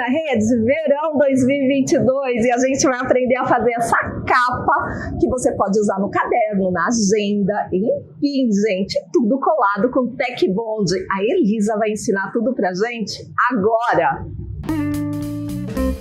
na Rede Verão 2022 e a gente vai aprender a fazer essa capa que você pode usar no caderno, na agenda, enfim, gente, tudo colado com Tech Bond. A Elisa vai ensinar tudo pra gente agora.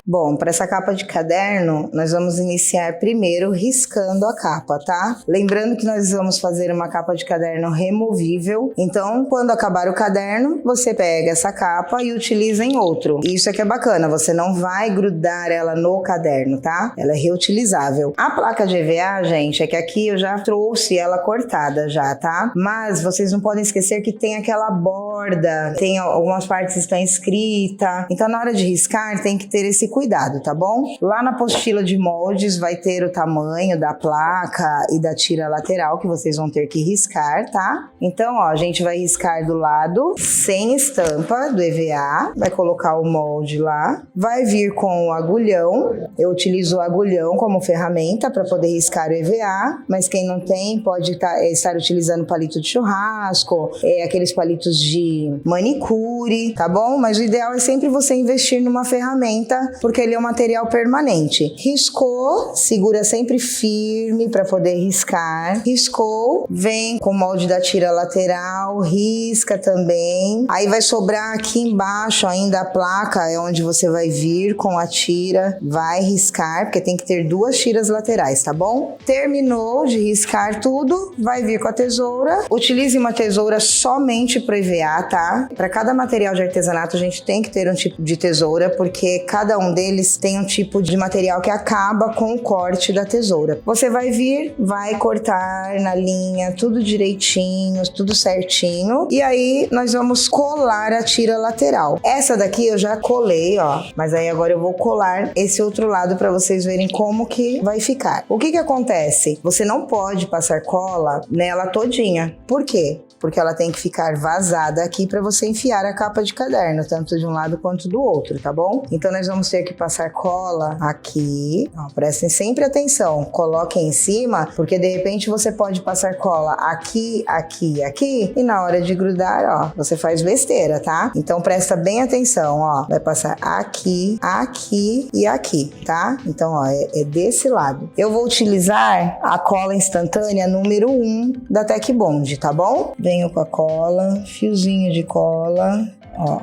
Bom, para essa capa de caderno, nós vamos iniciar primeiro riscando a capa, tá? Lembrando que nós vamos fazer uma capa de caderno removível, então quando acabar o caderno, você pega essa capa e utiliza em outro. Isso é que é bacana, você não vai grudar ela no caderno, tá? Ela é reutilizável. A placa de EVA, gente, é que aqui eu já trouxe ela cortada já, tá? Mas vocês não podem esquecer que tem aquela borda, tem algumas partes que estão escritas, então na hora de riscar tem que ter esse cuidado, tá bom? Lá na apostila de moldes vai ter o tamanho da placa e da tira lateral que vocês vão ter que riscar, tá? Então, ó, a gente vai riscar do lado sem estampa do EVA, vai colocar o molde lá, vai vir com o agulhão. Eu utilizo o agulhão como ferramenta para poder riscar o EVA, mas quem não tem pode estar utilizando palito de churrasco, aqueles palitos de manicure, tá bom? Mas o ideal é sempre você investir numa ferramenta, porque ele é um material permanente. Riscou, segura sempre firme para poder riscar. Riscou, vem com o molde da tira lateral, risca também. Aí vai sobrar aqui embaixo ainda a placa, é onde você vai vir com a tira, vai riscar, porque tem que ter duas tiras laterais, tá bom? Terminou de riscar tudo, vai vir com a tesoura. Utilize uma tesoura somente para EVA, tá? Para cada material de artesanato a gente tem que ter um tipo de tesoura, porque cada um deles tem um tipo de material que acaba com o corte da tesoura. Você vai vir, vai cortar na linha, tudo direitinho, tudo certinho. E aí nós vamos colar a tira lateral. Essa daqui eu já colei, ó. Mas aí agora eu vou colar esse outro lado para vocês verem como que vai ficar. O que que acontece? Você não pode passar cola nela todinha. Por quê? Porque ela tem que ficar vazada aqui para você enfiar a capa de caderno, tanto de um lado quanto do outro, tá bom? Então nós vamos ter que passar cola aqui, ó, prestem sempre atenção, coloquem em cima, porque de repente você pode passar cola aqui, aqui, aqui, e na hora de grudar, ó, você faz besteira, tá? Então presta bem atenção, ó, vai passar aqui, aqui e aqui, tá? Então, ó, é desse lado. Eu vou utilizar a cola instantânea número 1 da Tech Bond, tá bom? Venho com a cola, fiozinho de cola, ó.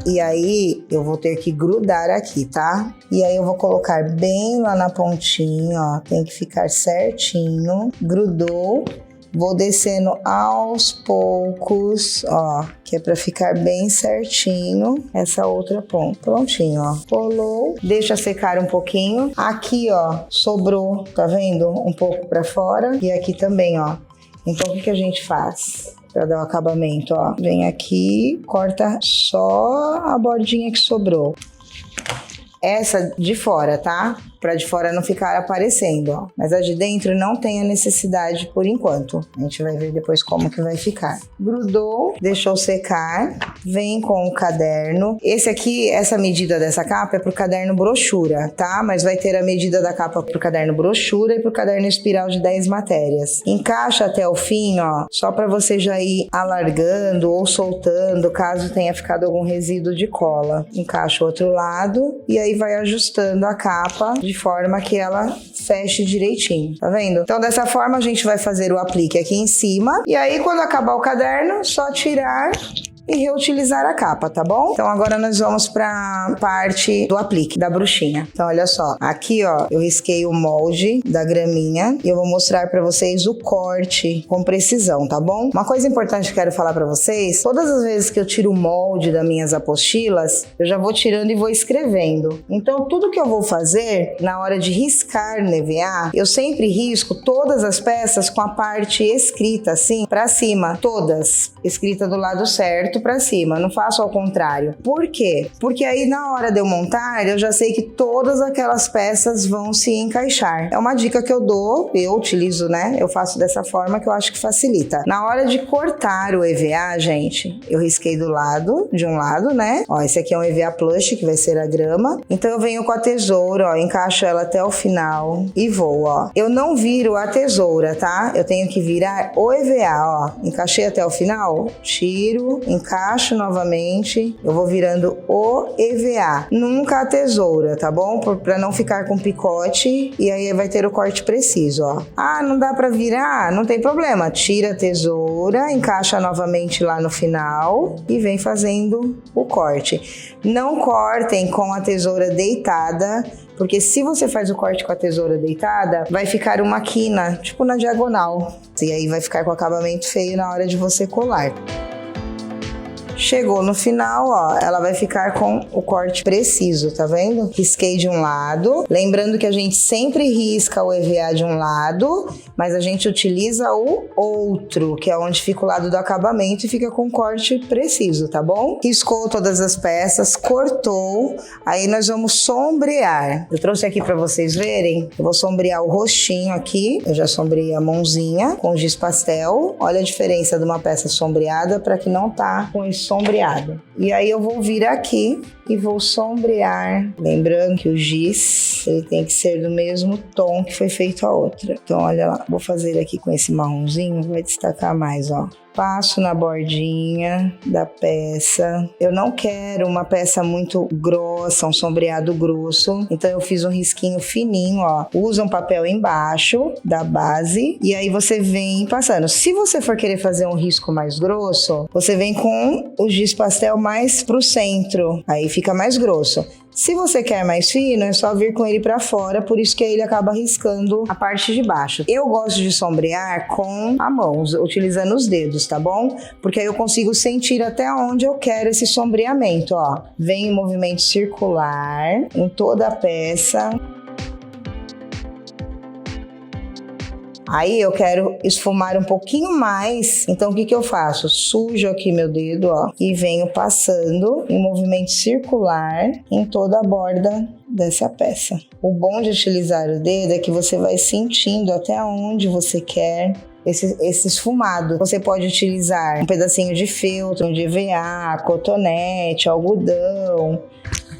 E aí, eu vou ter que grudar aqui, tá? E aí, eu vou colocar bem lá na pontinha, ó. Tem que ficar certinho. Grudou. Vou descendo aos poucos, ó. Que é pra ficar bem certinho essa outra ponta. Prontinho, ó. Colou. Deixa secar um pouquinho. Aqui, ó, sobrou, tá vendo? Um pouco pra fora. E aqui também, ó. Então, o que a gente faz? Para dar o acabamento, ó. Vem aqui, corta só a bordinha que sobrou. Essa de fora, tá? Pra de fora não ficar aparecendo, ó. Mas a de dentro não tem a necessidade por enquanto. A gente vai ver depois como que vai ficar. Grudou, deixou secar, vem com o caderno. Esse aqui, essa medida dessa capa é pro caderno brochura, tá? Mas vai ter a medida da capa pro caderno brochura e pro caderno espiral de 10 matérias. Encaixa até o fim, ó, só pra você já ir alargando ou soltando, caso tenha ficado algum resíduo de cola. Encaixa o outro lado e aí vai ajustando a capa de forma que ela feche direitinho, tá vendo? Então dessa forma a gente vai fazer o aplique aqui em cima e aí quando acabar o caderno, só tirar e reutilizar a capa, tá bom? Então agora nós vamos pra parte do aplique, da bruxinha. Então olha só, aqui ó, eu risquei o molde da graminha e eu vou mostrar pra vocês o corte com precisão, tá bom? Uma coisa importante que eu quero falar pra vocês, todas as vezes que eu tiro o molde das minhas apostilas, eu já vou tirando e vou escrevendo. Então tudo que eu vou fazer na hora de riscar no EVA, eu sempre risco todas as peças com a parte escrita assim, pra cima, todas, escrita do lado certo, para cima, não faço ao contrário. Por quê? Porque aí na hora de eu montar, eu já sei que todas aquelas peças vão se encaixar. É uma dica que eu dou, eu utilizo, né? Eu faço dessa forma que eu acho que facilita. Na hora de cortar o EVA, gente, eu risquei do lado, de um lado, né? Ó, esse aqui é um EVA plush, que vai ser a grama. Então eu venho com a tesoura, ó, encaixo ela até o final e vou, ó. Eu não viro a tesoura, tá? Eu tenho que virar o EVA, ó. Encaixei até o final, tiro, encaixo novamente, eu vou virando o EVA, nunca a tesoura, tá bom? Pra não ficar com picote, e aí vai ter o corte preciso, ó. Ah, não dá pra virar? Não tem problema, tira a tesoura, encaixa novamente lá no final e vem fazendo o corte. Não cortem com a tesoura deitada, porque se você faz o corte com a tesoura deitada, vai ficar uma quina, tipo na diagonal. E aí vai ficar com acabamento feio na hora de você colar. Chegou no final, ó, ela vai ficar com o corte preciso, tá vendo? Risquei de um lado, lembrando que a gente sempre risca o EVA de um lado, mas a gente utiliza o outro, que é onde fica o lado do acabamento e fica com corte preciso, tá bom? Riscou todas as peças, cortou, aí nós vamos sombrear. Eu trouxe aqui pra vocês verem, eu vou sombrear o rostinho aqui, eu já sombreei a mãozinha com giz pastel, olha a diferença de uma peça sombreada para que não tá com esse sombreado. E aí eu vou vir aqui e vou sombrear, lembrando que o giz ele tem que ser do mesmo tom que foi feito a outra. Então olha lá, vou fazer aqui com esse marronzinho, vai destacar mais, ó. Passo na bordinha da peça. Eu não quero uma peça muito grossa, um sombreado grosso. Então eu fiz um risquinho fininho, ó. Usa um papel embaixo da base e aí você vem passando. Se você for querer fazer um risco mais grosso, você vem com o giz pastel mais pro centro. Aí fica mais grosso. Se você quer mais fino, é só vir com ele pra fora, por isso que aí ele acaba riscando a parte de baixo. Eu gosto de sombrear com a mão, utilizando os dedos, tá bom? Porque aí eu consigo sentir até onde eu quero esse sombreamento, ó. Vem em movimento circular em toda a peça. Aí eu quero esfumar um pouquinho mais, então o que que eu faço? Sujo aqui meu dedo, ó, e venho passando em movimento circular em toda a borda dessa peça. O bom de utilizar o dedo é que você vai sentindo até onde você quer esse esfumado. Você pode utilizar um pedacinho de feltro, de EVA, cotonete, algodão.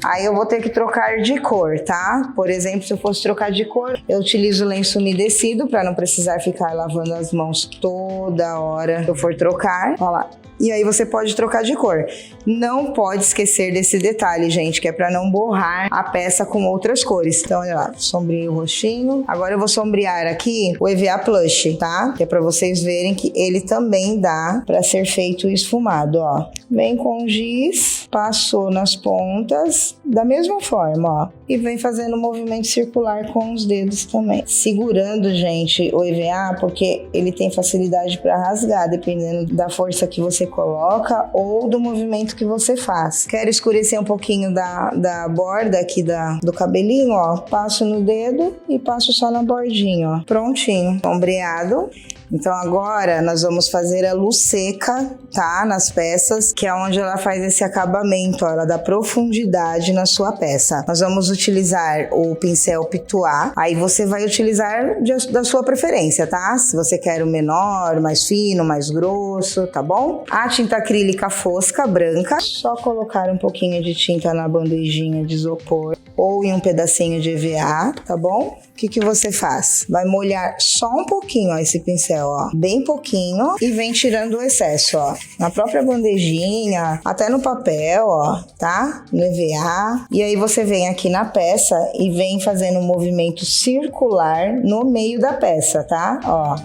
Aí eu vou ter que trocar de cor, tá? Por exemplo, se eu fosse trocar de cor, eu utilizo lenço umedecido para não precisar ficar lavando as mãos toda hora que eu for trocar. Olha lá. E aí você pode trocar de cor. Não pode esquecer desse detalhe, gente, que é para não borrar a peça com outras cores. Então, olha lá, sombreei o rostinho. Agora eu vou sombrear aqui o EVA Plush, tá? Que é para vocês verem que ele também dá para ser feito esfumado, ó. Vem com giz, passou nas pontas, da mesma forma, ó. E vem fazendo um movimento circular com os dedos também. Segurando, gente, o EVA, porque ele tem facilidade para rasgar, dependendo da força que você coloca ou do movimento que você faz. Quero escurecer um pouquinho da borda aqui do cabelinho, ó. Passo no dedo e passo só na bordinha, ó. Prontinho, sombreado. Então agora nós vamos fazer a luz seca, tá? Nas peças, que é onde ela faz esse acabamento, ó, ela dá profundidade na sua peça. Nós vamos utilizar o pincel Pituá, aí você vai utilizar da sua preferência, tá? Se você quer o menor, mais fino, mais grosso, tá bom? A tinta acrílica fosca, branca, só colocar um pouquinho de tinta na bandejinha de isopor ou em um pedacinho de EVA, tá bom? O que que você faz? Vai molhar só um pouquinho, ó, esse pincel, ó, bem pouquinho, e vem tirando o excesso, ó, na própria bandejinha, até no papel, ó, tá? No EVA. E aí você vem aqui na peça e vem fazendo um movimento circular no meio da peça, tá? Ó.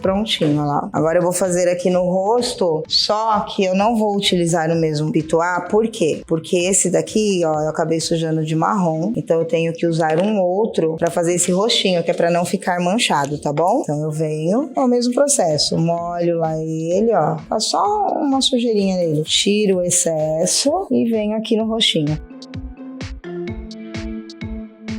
Prontinho, ó lá. Agora eu vou fazer aqui no rosto, só que eu não vou utilizar o mesmo Pituá, por quê? Porque esse daqui, ó, eu acabei sujando de marrom, então eu tenho que usar um outro pra fazer esse rostinho, que é pra não ficar manchado, tá bom? Então eu venho, é o mesmo processo, molho lá ele, ó, faz só uma sujeirinha nele, tiro o excesso e venho aqui no rostinho.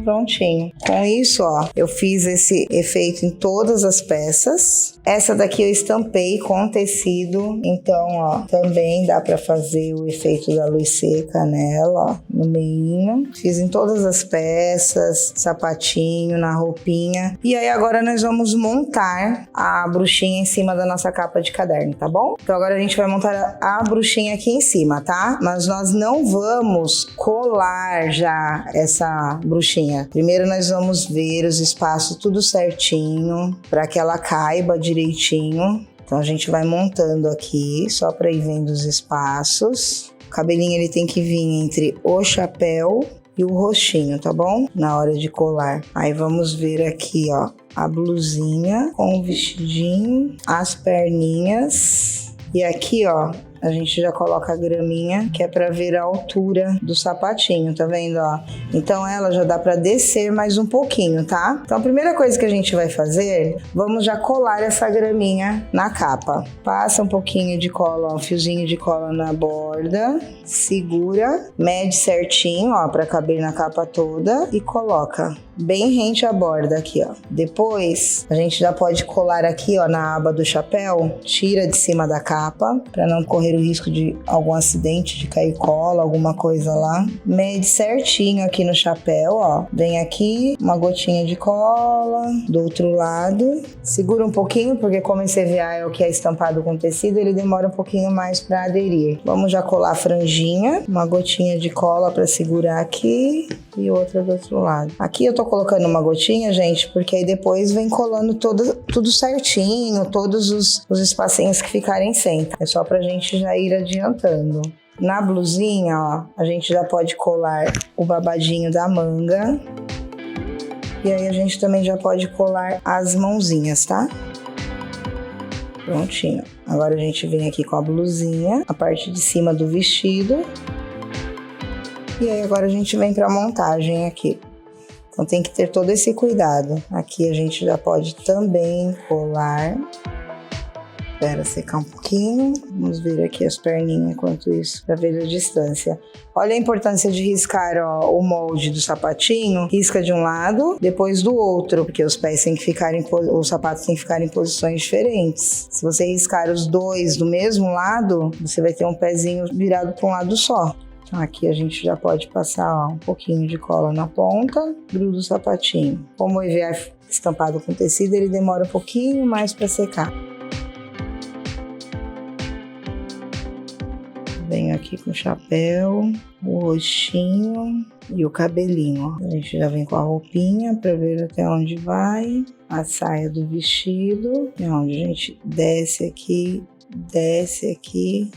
Prontinho. Com isso, ó, eu fiz esse efeito em todas as peças. Essa daqui eu estampei com tecido, então, ó, também dá pra fazer o efeito da luz seca nela, ó, no meinho. Fiz em todas as peças, sapatinho, na roupinha. E aí agora nós vamos montar a bruxinha em cima da nossa capa de caderno, tá bom? Então agora a gente vai montar a bruxinha aqui em cima, tá? Mas nós não vamos colar já essa bruxinha. Primeiro nós vamos ver os espaços tudo certinho, para que ela caiba direitinho. Então a gente vai montando aqui, só para ir vendo os espaços. O cabelinho ele tem que vir entre o chapéu e o roxinho, tá bom? Na hora de colar. Aí vamos ver aqui, ó, a blusinha com o vestidinho, as perninhas. E aqui, ó, a gente já coloca a graminha, que é para ver a altura do sapatinho, tá vendo, ó? Então ela já dá para descer mais um pouquinho, tá? Então a primeira coisa que a gente vai fazer, vamos já colar essa graminha na capa. Passa um pouquinho de cola, ó, um fiozinho de cola na borda, segura, mede certinho, ó, para caber na capa toda e coloca bem rente à borda aqui, ó. Depois, a gente já pode colar aqui, ó, na aba do chapéu, tira de cima da capa, para não correr o risco de algum acidente, de cair cola, alguma coisa lá. Mede certinho aqui no chapéu, ó. Vem aqui, uma gotinha de cola, do outro lado. Segura um pouquinho, porque como esse EVA é o que é estampado com tecido, ele demora um pouquinho mais para aderir. Vamos já colar a franjinha, uma gotinha de cola para segurar aqui e outra do outro lado. Aqui eu tô colocando uma gotinha, gente, porque aí depois vem colando tudo certinho, todos os espacinhos que ficarem sem. É só pra gente já ir adiantando. Na blusinha, ó, a gente já pode colar o babadinho da manga. E aí a gente também já pode colar as mãozinhas, tá? Prontinho. Agora a gente vem aqui com a blusinha, a parte de cima do vestido. E aí agora a gente vem pra montagem aqui. Então tem que ter todo esse cuidado. Aqui a gente já pode também colar. Espera secar um pouquinho. Vamos ver aqui as perninhas enquanto isso, para ver a distância. Olha a importância de riscar, ó, o molde do sapatinho. Risca de um lado, depois do outro, porque os pés têm que ficar os sapatos têm que ficar em posições diferentes. Se você riscar os dois do mesmo lado, você vai ter um pezinho virado para um lado só. Então aqui a gente já pode passar, ó, um pouquinho de cola na ponta, gruda o sapatinho. Como o EVA é estampado com tecido, ele demora um pouquinho mais para secar. Venho aqui com o chapéu, o roxinho e o cabelinho. Ó. A gente já vem com a roupinha para ver até onde vai. A saia do vestido, é onde a gente desce aqui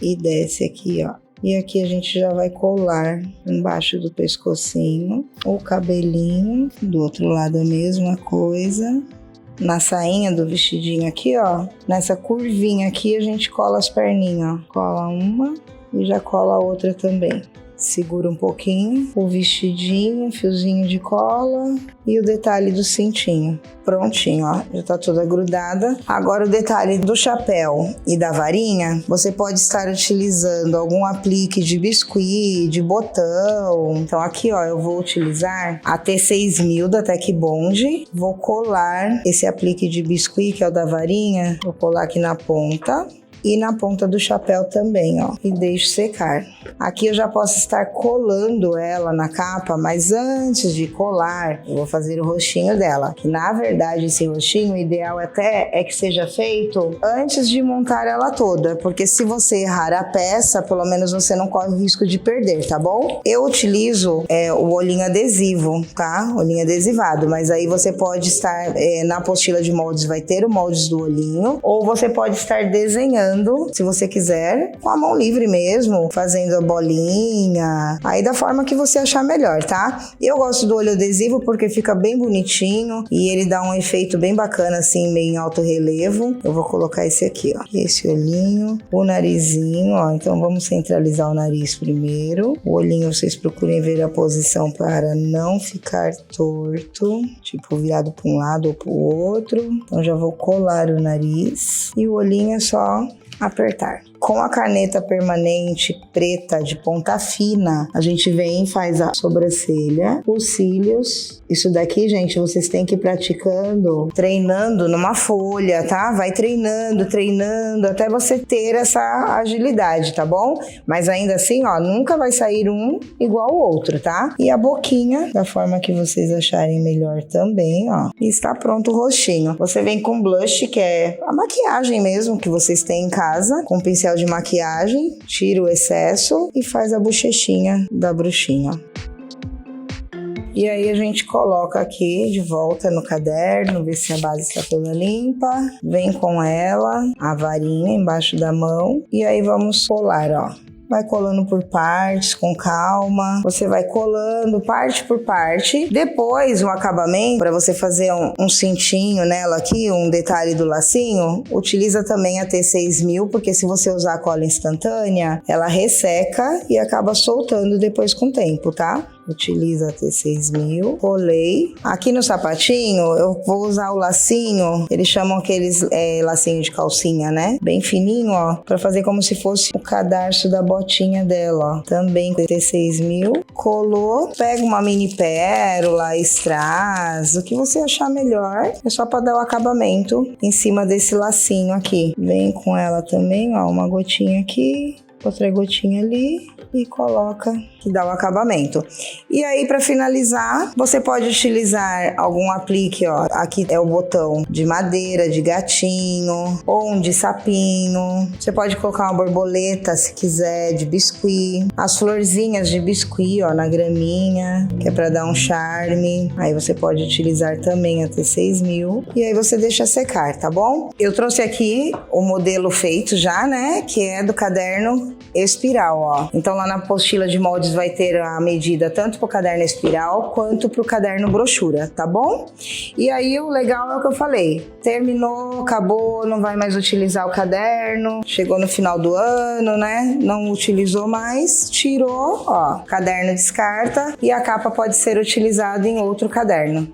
e desce aqui, ó. E aqui a gente já vai colar embaixo do pescocinho o cabelinho, do outro lado a mesma coisa. Na sainha do vestidinho aqui, ó, nessa curvinha aqui a gente cola as perninhas, ó. Cola uma e já cola a outra também. Segura um pouquinho o vestidinho, fiozinho de cola e o detalhe do cintinho. Prontinho, ó, já tá toda grudada. Agora o detalhe do chapéu e da varinha, você pode estar utilizando algum aplique de biscuit, de botão. Então aqui, ó, eu vou utilizar a T6000 da Tec Bond. Vou colar esse aplique de biscuit, que é o da varinha, vou colar aqui na ponta. E na ponta do chapéu também, ó, e deixo secar. Aqui eu já posso estar colando ela na capa, mas antes de colar, eu vou fazer o rostinho dela. Que na verdade esse rostinho, o ideal até é que seja feito antes de montar ela toda, porque se você errar a peça, pelo menos você não corre o risco de perder, tá bom? Eu utilizo o olhinho adesivo, tá? Olhinho adesivado, mas aí você pode estar, na apostila de moldes vai ter o moldes do olhinho, ou você pode estar desenhando, se você quiser, com a mão livre mesmo, fazendo a bolinha, aí da forma que você achar melhor, tá? Eu gosto do olho adesivo porque fica bem bonitinho e ele dá um efeito bem bacana, assim, meio em alto relevo. Eu vou colocar esse aqui, ó, esse olhinho, o narizinho, ó, então vamos centralizar o nariz primeiro. O olhinho, vocês procurem ver a posição para não ficar torto, tipo virado para um lado ou para o outro. Então já vou colar o nariz e o olhinho é só apertar. Com a caneta permanente preta de ponta fina, a gente vem e faz a sobrancelha, os cílios. Isso daqui, gente, vocês têm que ir praticando, treinando numa folha, tá? Vai treinando, até você ter essa agilidade, tá bom? Mas ainda assim, ó, nunca vai sair um igual ao outro, tá? E a boquinha, da forma que vocês acharem melhor também, ó. E está pronto o rostinho. Você vem com blush, que é a maquiagem mesmo que vocês têm em casa, com pincel de maquiagem, tira o excesso e faz a bochechinha da bruxinha. E aí a gente coloca aqui de volta no caderno, ver se a base está toda limpa. Vem com ela, a varinha embaixo da mão. E aí vamos colar, ó. Vai colando por partes, com calma. Você vai colando parte por parte. Depois, o acabamento, para você fazer um cintinho nela aqui, um detalhe do lacinho, utiliza também a T6000, porque se você usar a cola instantânea, ela resseca e acaba soltando depois com o tempo, tá? Utiliza a T6000, colei. Aqui no sapatinho, eu vou usar o lacinho, eles chamam aqueles lacinho de calcinha, né? Bem fininho, ó, pra fazer como se fosse o cadarço da botinha dela, ó. Também com T6000, colou, pega uma mini pérola, strass, o que você achar melhor, é só pra dar o acabamento em cima desse lacinho aqui. Vem com ela também, ó, uma gotinha aqui, outra gotinha ali e coloca, que dá o acabamento. E aí, para finalizar, você pode utilizar algum aplique, ó. Aqui é o botão de madeira, de gatinho, ou um de sapinho. Você pode colocar uma borboleta, se quiser, de biscuit. As florzinhas de biscuit, ó, na graminha, que é para dar um charme. Aí você pode utilizar também a T6000. E aí você deixa secar, tá bom? Eu trouxe aqui o modelo feito já, né? Que é do caderno espiral, ó. Então lá na apostila de moldes vai ter a medida tanto para o caderno espiral quanto para o caderno brochura, tá bom? E aí o legal é o que eu falei, terminou, acabou, não vai mais utilizar o caderno, chegou no final do ano, né? Não utilizou mais, tirou, ó, caderno descarta e a capa pode ser utilizada em outro caderno.